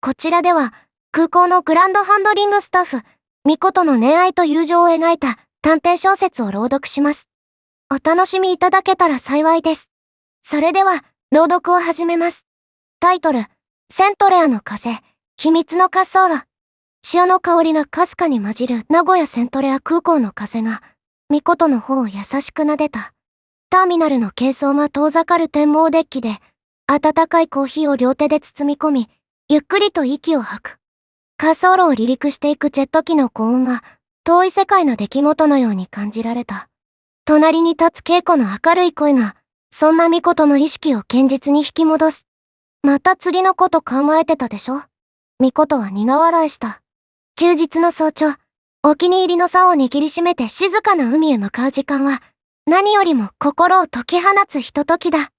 こちらでは、空港のグランドハンドリングスタッフ、ミコトの恋愛と友情を描いた短編小説を朗読します。お楽しみいただけたら幸いです。それでは、朗読を始めます。タイトル、セントレアの風、秘密の滑走路。潮の香りがかすかに混じる名古屋セントレア空港の風が、ミコトの方を優しく撫でた。ターミナルの軽装が遠ざかる展望デッキで、温かいコーヒーを両手で包み込み、ゆっくりと息を吐く。滑走路を離陸していくジェット機の高音が、遠い世界の出来事のように感じられた。隣に立つ稽古の明るい声が、そんなミコトの意識を堅実に引き戻す。また釣りのこと考えてたでしょ？ミコトは苦笑いした。休日の早朝、お気に入りの竿を握りしめて静かな海へ向かう時間は、何よりも心を解き放つひとときだ。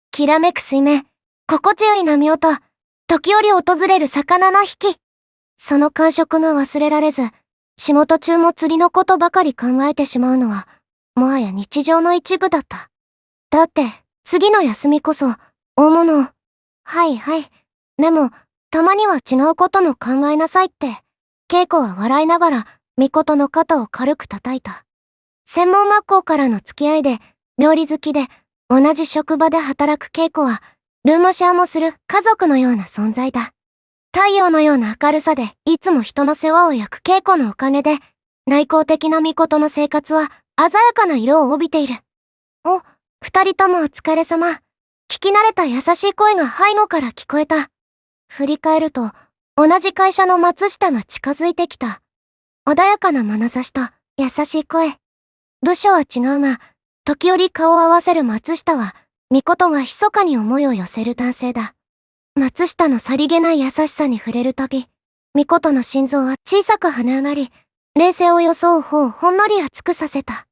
きらめく水面、心地よい波音、時折訪れる魚の引き。その感触が忘れられず、仕事中も釣りのことばかり考えてしまうのは、もはや日常の一部だった。だって、次の休みこそ、大物を。はいはい。でも、たまには違うことも考えなさいって。稽古は笑いながら、ミコトの肩を軽く叩いた。専門学校からの付き合いで、料理好きで、同じ職場で働く稽古は、ルームシェアもする家族のような存在だ。太陽のような明るさで、いつも人の世話を焼く稽古のおかげで、内向的なミコトの生活は、鮮やかな色を帯びている。お、二人ともお疲れ様。聞き慣れた優しい声が背後から聞こえた。振り返ると、同じ会社の松下が近づいてきた。穏やかな眼差しと優しい声。部署は違うが、時折顔を合わせる松下は、ミコトが密かに思いを寄せる男性だ。松下のさりげない優しさに触れるたび、ミコトの心臓は小さく跳ね上がり、冷静を装う方をほんのり熱くさせた。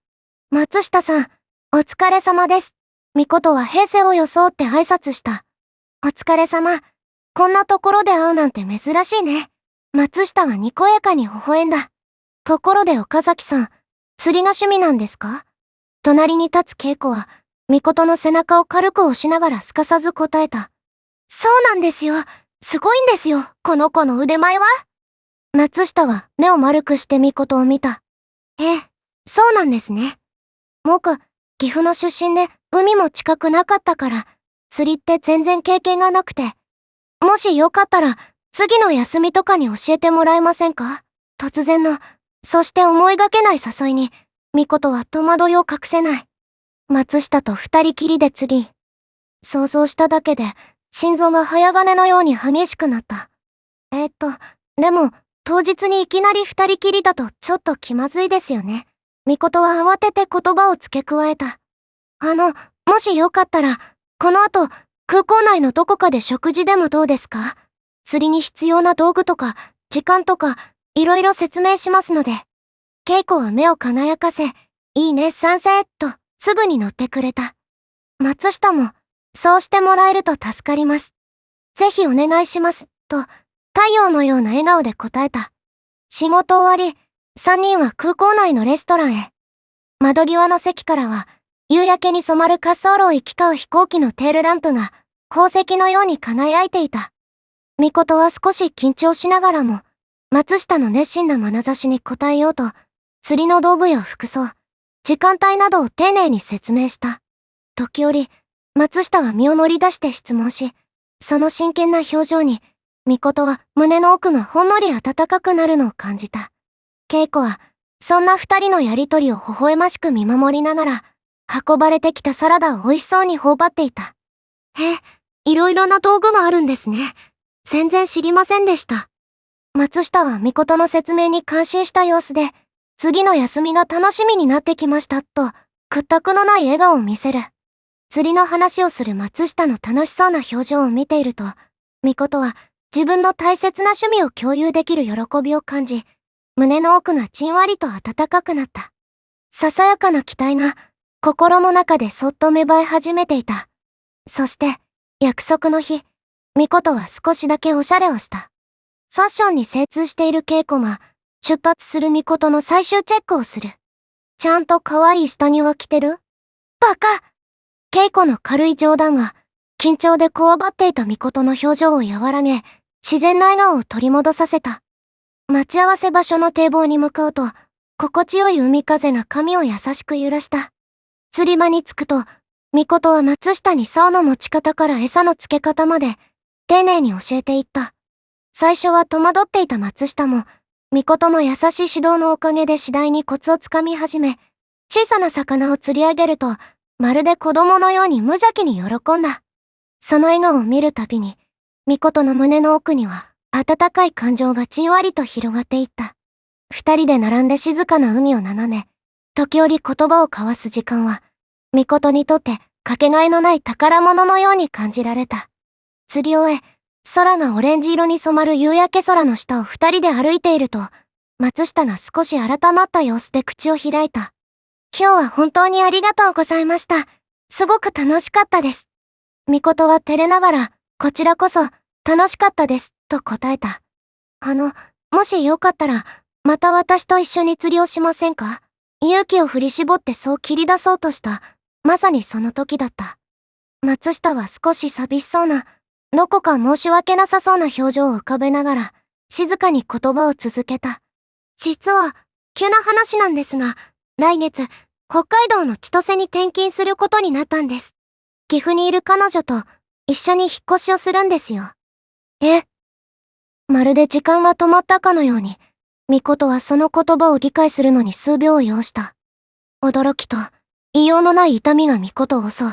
松下さん、お疲れ様です。ミコトは平静を装って挨拶した。お疲れ様。こんなところで会うなんて珍しいね。松下はにこやかに微笑んだ。ところで岡崎さん、釣りが趣味なんですか？隣に立つ稽古は、ミコトの背中を軽く押しながらすかさず答えた。そうなんですよ。すごいんですよ、この子の腕前は。松下は目を丸くしてミコトを見た。ええ、そうなんですね。僕、岐阜の出身で海も近くなかったから、釣りって全然経験がなくて。もしよかったら、次の休みとかに教えてもらえませんか？突然の、そして思いがけない誘いに、ミコトは戸惑いを隠せない。松下と二人きりで釣り。想像しただけで、心臓が早金のように激しくなった。でも、当日にいきなり二人きりだとちょっと気まずいですよね。ミコトは慌てて言葉を付け加えた。もしよかったら、この後、空港内のどこかで食事でもどうですか？釣りに必要な道具とか、時間とか、いろいろ説明しますので。稽古は目を輝かせ、いいね、賛成、と、すぐに乗ってくれた。松下も、そうしてもらえると助かります。ぜひお願いします、と、太陽のような笑顔で答えた。仕事終わり、三人は空港内のレストランへ。窓際の席からは、夕焼けに染まる滑走路を行き交う飛行機のテールランプが、宝石のように輝いていた。ミコトは少し緊張しながらも、松下の熱心な眼差しに応えようと、釣りの道具や服装、時間帯などを丁寧に説明した。時折、松下は身を乗り出して質問し、その真剣な表情に、ミコトは胸の奥がほんのり温かくなるのを感じた。稽古は、そんな二人のやりとりを微笑ましく見守りながら、運ばれてきたサラダを美味しそうに頬張っていた。いろいろな道具があるんですね。全然知りませんでした。松下はミコトの説明に感心した様子で、次の休みが楽しみになってきました、と、屈託のない笑顔を見せる。釣りの話をする松下の楽しそうな表情を見ていると、ミコトは自分の大切な趣味を共有できる喜びを感じ、胸の奥がちんわりと温かくなった。ささやかな期待が、心の中でそっと芽生え始めていた。そして、約束の日、ミコトは少しだけおしゃれをした。ファッションに精通している稽古が、出発するミコトの最終チェックをする。ちゃんと可愛い下着は着てる？バカ！稽古の軽い冗談が、緊張でこわばっていたミコトの表情を和らげ、自然な笑顔を取り戻させた。待ち合わせ場所の堤防に向かうと、心地よい海風が髪を優しく揺らした。釣り場に着くと、ミコトは松下に竿の持ち方から餌の付け方まで、丁寧に教えていった。最初は戸惑っていた松下も、ミコトの優しい指導のおかげで次第にコツをつかみ始め、小さな魚を釣り上げると、まるで子供のように無邪気に喜んだ。その笑顔を見るたびに、ミコトの胸の奥には、温かい感情がじんわりと広がっていった。二人で並んで静かな海を眺め、時折言葉を交わす時間は、ミコトにとってかけがえのない宝物のように感じられた。釣り終え、空がオレンジ色に染まる夕焼け空の下を二人で歩いていると、松下が少し改まった様子で口を開いた。今日は本当にありがとうございました。すごく楽しかったです。ミコトは照れながら、こちらこそ楽しかったです、と答えた。もしよかったら、また私と一緒に釣りをしませんか？勇気を振り絞ってそう切り出そうとした、まさにその時だった。松下は少し寂しそうな、どこか申し訳なさそうな表情を浮かべながら、静かに言葉を続けた。実は、急な話なんですが、来月、北海道の千歳に転勤することになったんです。岐阜にいる彼女と一緒に引っ越しをするんですよ。まるで時間が止まったかのように、ミコトはその言葉を理解するのに数秒を要した。驚きと、言いようのない痛みがミコトを襲う。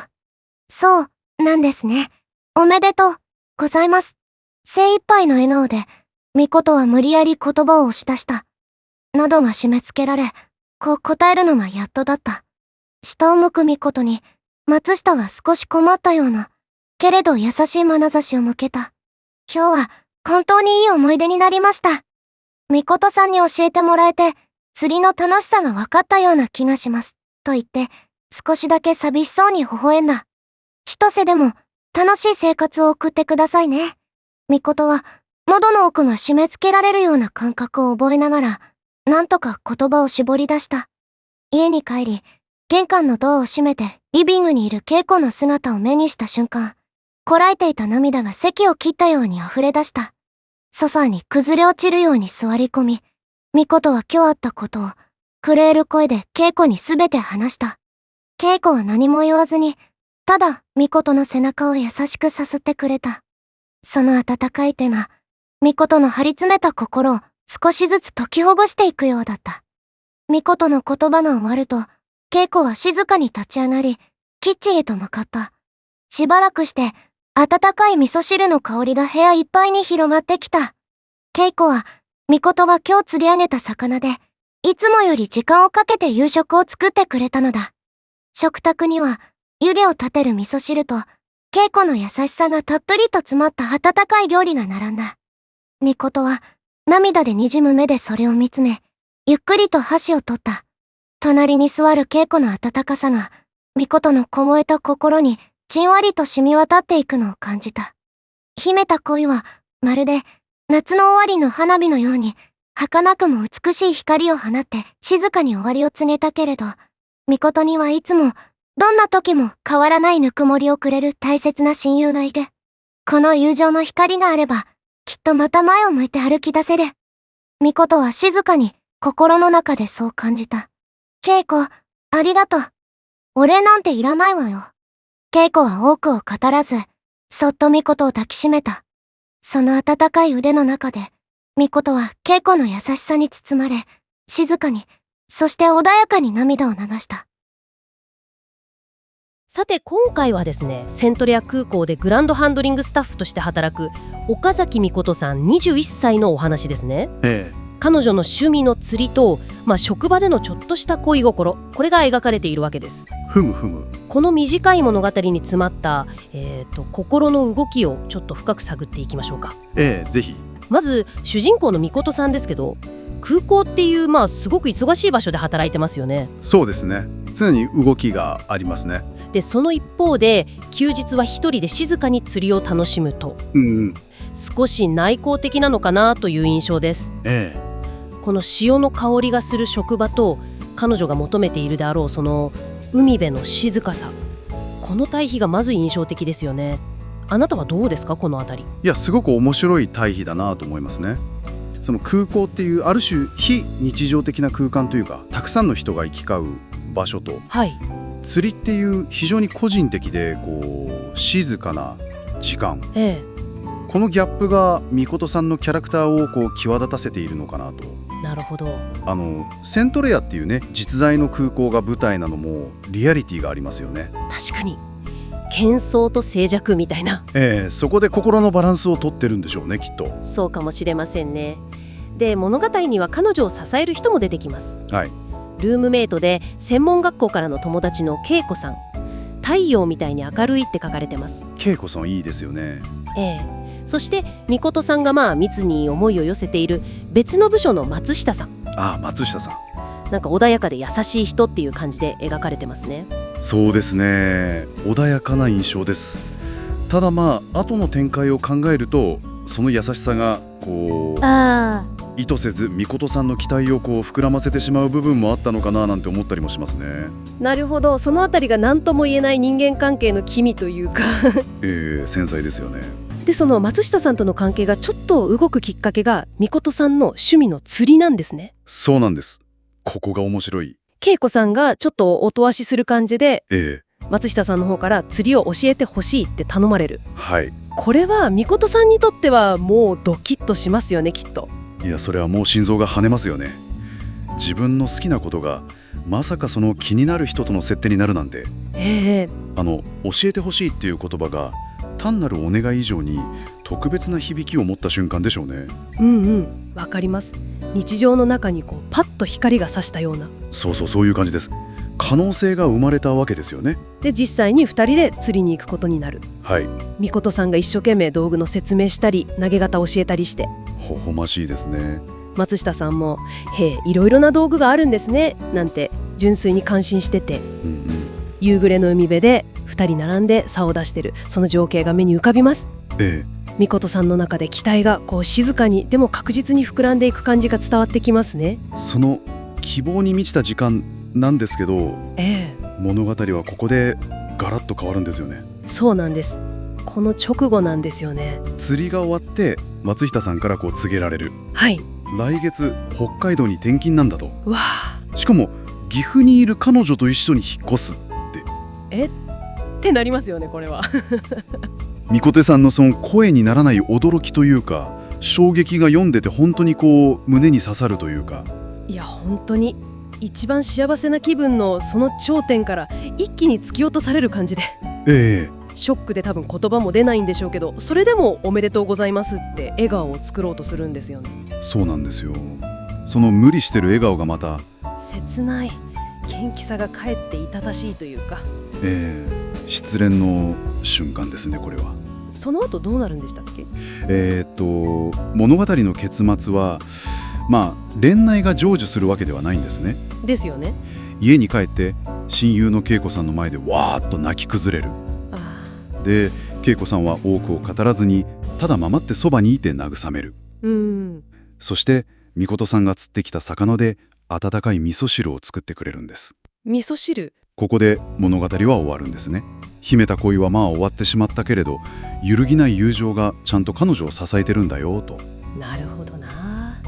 そう、なんですね。おめでとう、ございます。精一杯の笑顔で、ミコトは無理やり言葉を押し出した。喉が締め付けられ、こう答えるのがやっとだった。下を向くミコトに、松下は少し困ったような、けれど優しい眼差しを向けた。今日は、本当にいい思い出になりました。ミコトさんに教えてもらえて、釣りの楽しさが分かったような気がします。と言って、少しだけ寂しそうに微笑んだ。千歳でも、楽しい生活を送ってくださいね。ミコトは、喉の奥が締め付けられるような感覚を覚えながら、なんとか言葉を絞り出した。家に帰り、玄関のドアを閉めて、リビングにいる恵子の姿を目にした瞬間、こらえていた涙が堰を切ったように溢れ出した。ソファーに崩れ落ちるように座り込み、ミコトは今日あったことを、震える声で恵子にすべて話した。恵子は何も言わずに、ただ、ミコトの背中を優しくさすってくれた。その温かい手が、ミコトの張り詰めた心を少しずつ解きほぐしていくようだった。ミコトの言葉が終わると、恵子は静かに立ち上がり、キッチンへと向かった。しばらくして、温かい味噌汁の香りが部屋いっぱいに広がってきた。恵子は、ミコトが今日釣り上げた魚で、いつもより時間をかけて夕食を作ってくれたのだ。食卓には、湯気を立てる味噌汁と、恵子の優しさがたっぷりと詰まった温かい料理が並んだ。ミコトは、涙で滲む目でそれを見つめ、ゆっくりと箸を取った。隣に座る恵子の温かさが、ミコトの凍えた心に、じんわりと染み渡っていくのを感じた。秘めた恋は、まるで、夏の終わりの花火のように、儚くも美しい光を放って静かに終わりを告げたけれど、ミコトにはいつも、どんな時も変わらないぬくもりをくれる大切な親友がいる。この友情の光があれば、きっとまた前を向いて歩き出せる。ミコトは静かに、心の中でそう感じた。恵子、ありがとう。お礼なんていらないわよ。恵子は多くを語らず、そっとミコトを抱きしめた。その温かい腕の中で、ミコトは恵子の優しさに包まれ、静かに、そして穏やかに涙を流した。さて今回はですね、セントレア空港でグランドハンドリングスタッフとして働く岡崎美琴さん21歳のお話ですね。彼女の趣味の釣りと、職場でのちょっとした恋心、これが描かれているわけです。この短い物語に詰まった、心の動きをちょっと深く探っていきましょうか。ぜひ。まず主人公の美琴さんですけど、空港っていうすごく忙しい場所で働いてますよね。そうですね。常に動きがありますね。でその一方で休日は一人で静かに釣りを楽しむと、少し内向的なのかなという印象です。この潮の香りがする職場と彼女が求めているであろうその海辺の静かさ、この対比がまず印象的ですよね。あなたはどうですか、このあたり。いや、すごく面白い対比だなと思いますね。その空港っていうある種非日常的な空間というか、たくさんの人が行き交う場所と、はい。釣りっていう非常に個人的で静かな時間、えこのギャップがみことさんのキャラクターを際立たせているのかなと。え、なるほど。セントレアっていうね、実在の空港が舞台なのもリアリティがありますよね。確かに喧騒と静寂みたいな。そこで心のバランスをとってるんでしょうね、きっと。そうかもしれませんね。で、物語には彼女を支える人も出てきます。はい。ルームメイトで専門学校からの友達の恵子さん。太陽みたいに明るいって書かれてます。恵子さんいいですよね。そしてみことさんが密に思いを寄せている別の部署の松下さん。松下さん。なんか穏やかで優しい人っていう感じで描かれてますね。そうですね、穏やかな印象です。ただ後の展開を考えると、その優しさが意図せずみことさんの期待を膨らませてしまう部分もあったのかななんて思ったりもしますね。なるほど、そのあたりが何とも言えない人間関係の機微というか繊細ですよね。で、その松下さんとの関係がちょっと動くきっかけがみことさんの趣味の釣りなんですね。そうなんです。ここが面白い。恵子さんがちょっとおとわしする感じで、松下さんの方から釣りを教えてほしいって頼まれる。はい。これはみことさんにとってはもうドキッとしますよね、きっと。いや、それはもう心臓が跳ねますよね。自分の好きなことがまさかその気になる人との設定になるなんて。教えてほしいっていう言葉が単なるお願い以上に特別な響きを持った瞬間でしょうね。わかります。日常の中にパッと光が差したような。そういう感じです。可能性が生まれたわけですよね。で、実際に2人で釣りに行くことになる。はい。みことさんが一生懸命道具の説明したり投げ方教えたりして。ほほましいですね。松下さんもいろいろな道具があるんですねなんて純粋に感心してて、夕暮れの海辺で2人並んで竿を出してるその情景が目に浮かびます。みことさんの中で期待が静かにでも確実に膨らんでいく感じが伝わってきますね。その希望に満ちた時間なんですけど、物語はここでガラッと変わるんですよね。そうなんです。この直後なんですよね。釣りが終わって松下さんから告げられる。はい。来月北海道に転勤なんだと。わあ。しかも岐阜にいる彼女と一緒に引っ越すって。ってなりますよね、これは。みこてさんのその声にならない驚きというか衝撃が読んでて本当に胸に刺さるというか。いや、本当に一番幸せな気分のその頂点から一気に突き落とされる感じで、ショックで多分言葉も出ないんでしょうけど、それでもおめでとうございますって笑顔を作ろうとするんですよね。そうなんですよ。その無理してる笑顔がまた切ない元気さがかえっていたたしいというか、失恋の瞬間ですね、これは。その後どうなるんでしたっけ？物語の結末は恋愛が成就するわけではないんですね。ですよね。家に帰って親友の恵子さんの前でわーっと泣き崩れる。で、恵子さんは多くを語らずにただ守ってそばにいて慰める。そしてみことさんが釣ってきた魚で温かい味噌汁を作ってくれるんです。味噌汁？ここで物語は終わるんですね。秘めた恋は終わってしまったけれど、揺るぎない友情がちゃんと彼女を支えてるんだよと。なるほどな。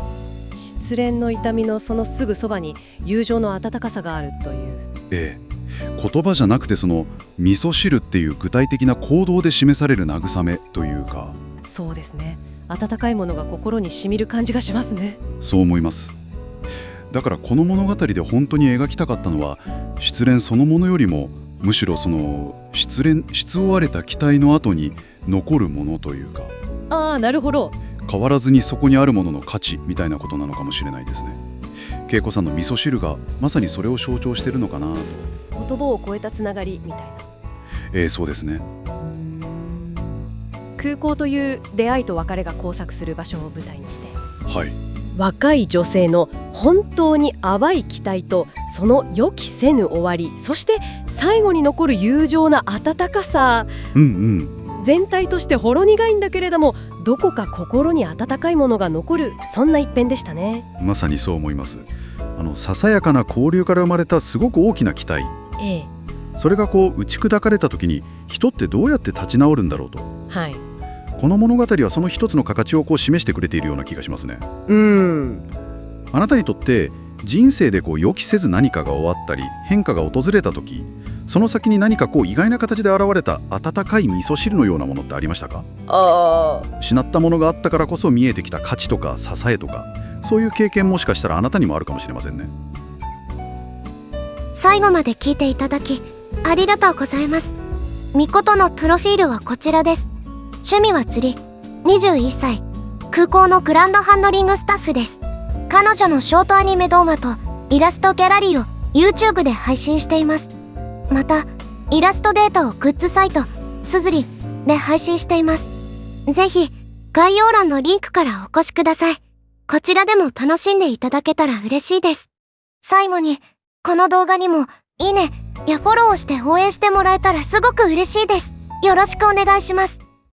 失恋の痛みのそのすぐそばに友情の温かさがあるという。言葉じゃなくてその味噌汁っていう具体的な行動で示される慰めというか。そうですね。温かいものが心に染みる感じがしますね。そう思います。だからこの物語で本当に描きたかったのは失恋そのものよりも、むしろその失追われた期待の後に残るものというか。なるほど。変わらずにそこにあるものの価値みたいなことなのかもしれないですね。恵子さんの味噌汁がまさにそれを象徴してるのかなと。言葉を超えたつながりみたいな。そうですね。空港という出会いと別れが交錯する場所を舞台にして、若い女性の本当に淡い期待とその予期せぬ終わり、そして最後に残る友情な温かさ、全体としてほろ苦いんだけれどもどこか心に温かいものが残る、そんな一編でしたね。まさにそう思います。ささやかな交流から生まれたすごく大きな期待、それが打ち砕かれた時に人ってどうやって立ち直るんだろうと。はい、この物語はその一つの形を示してくれているような気がしますね。あなたにとって人生で予期せず何かが終わったり変化が訪れた時、その先に何か意外な形で現れた温かい味噌汁のようなものってありましたか？失ったものがあったからこそ見えてきた価値とか支えとか、そういう経験もしかしたらあなたにもあるかもしれませんね。最後まで聞いていただきありがとうございます。みことのプロフィールはこちらです。趣味は釣り、21歳、空港のグランドハンドリングスタッフです。彼女のショートアニメ動画とイラストギャラリーを YouTube で配信しています。またイラストデータをグッズサイトすずりで配信しています。ぜひ概要欄のリンクからお越しください。こちらでも楽しんでいただけたら嬉しいです。最後にこの動画にもいいねやフォローをして応援してもらえたらすごく嬉しいです。よろしくお願いします。